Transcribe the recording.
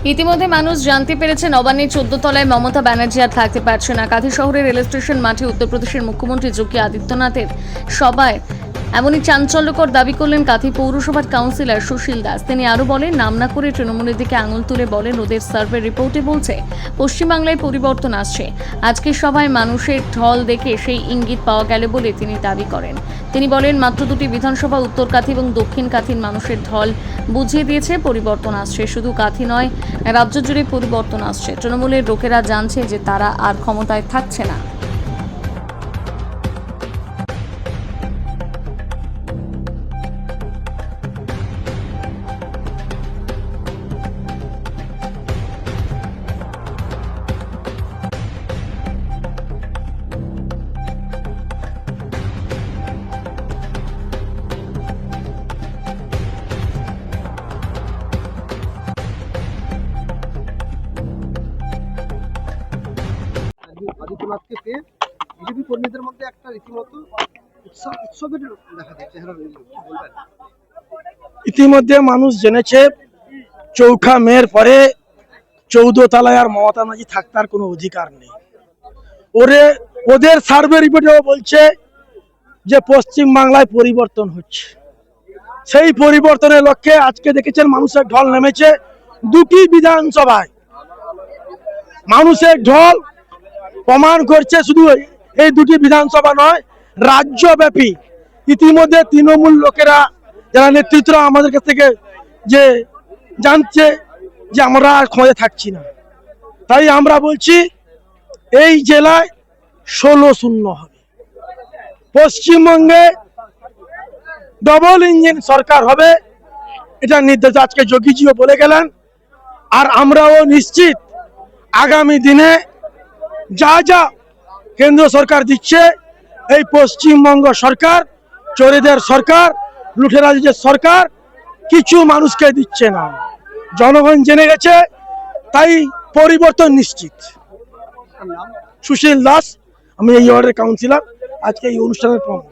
ইতিমধ্যে মানুষ জানতে পেরেছে নবান্নের 14 তলায় মমতা ব্যানার্জি আর থাকতে পারছে না। কাঁথি শহরের রেল স্টেশন মাঠে উত্তরপ্রদেশের মুখ্যমন্ত্রী যোগী আদিত্যনাথের সভায় এমনই চাঞ্চল্যকর দাবি করলেন কাঁথি পৌরসভার কাউন্সিলর সুশীল দাস। তিনি আরও বলেন, নাম না করে তৃণমূলের দিকে আঙুল তুলে বলেন, ওদের সার্ভে রিপোর্টে বলছে পশ্চিমবাংলায় পরিবর্তন আসছে। আজকের সভায় মানুষের ঢল দেখে সেই ইঙ্গিত পাওয়া গেল বলে তিনি দাবি করেন। তিনি বলেন, মাত্র দুটি বিধানসভা উত্তর কাঁথি এবং দক্ষিণ কাঁথির মানুষের ঢল বুঝিয়ে দিয়েছে পরিবর্তন আসছে। শুধু কাঁথি নয়, রাজ্য জুড়ে পরিবর্তন আসছে। তৃণমূলের লোকেরা জানছে যে তারা আর ক্ষমতায় থাকছে না। আদিত্যনাথকে পেয়ে বিজেপি কর্মীদের মধ্যে একটা রীতিমতো উৎসবের দেখা যাচ্ছে। বলবেন? ইতিমধ্যে মানুষ জেনেছে চৌঠা মের পরে 14 তলায় আর মমতা ব্যানার্জি থাকার কোনো অধিকার নেই। ওদের সার্ভে রিপোর্টে বলছে যে পশ্চিম বাংলায় পরিবর্তন হচ্ছে। সেই পরিবর্তনের লক্ষ্যে আজকে দেখেছেন মানুষের ঢল নেমেছে দুটি বিধানসভায়। মানুষের ঢল প্রমাণ করছে শুধু এই দুটি বিধানসভা নয়, রাজ্যব্যাপী। ইতিমধ্যে তৃণমূল লোকেরা যারা নেতৃত্বরা আমাদের কাছ থেকে যে জানছে যে আমরা আর ক্ষমতায় থাকছি না, তাই আমরা বলছি এই জেলায় 16-0 হবে। পশ্চিমবঙ্গে ডবল ইঞ্জিন সরকার হবে, এটা নির্দেশ আজকে যোগীজিও বলে গেলেন। আর আমরাও নিশ্চিত আগামী দিনে যা যা কেন্দ্র সরকার দিচ্ছে, এই পশ্চিমবঙ্গ সরকার, চোরেদের সরকার, লুটেরাজদের সরকার কিছু মানুষকে দিচ্ছে না। জনগণ জেনে গেছে, তাই পরিবর্তন নিশ্চিত। সুশীল দাস, আমি এই ওয়ার্ডের কাউন্সিলর, আজকে এই অনুষ্ঠানের প্রমুখ।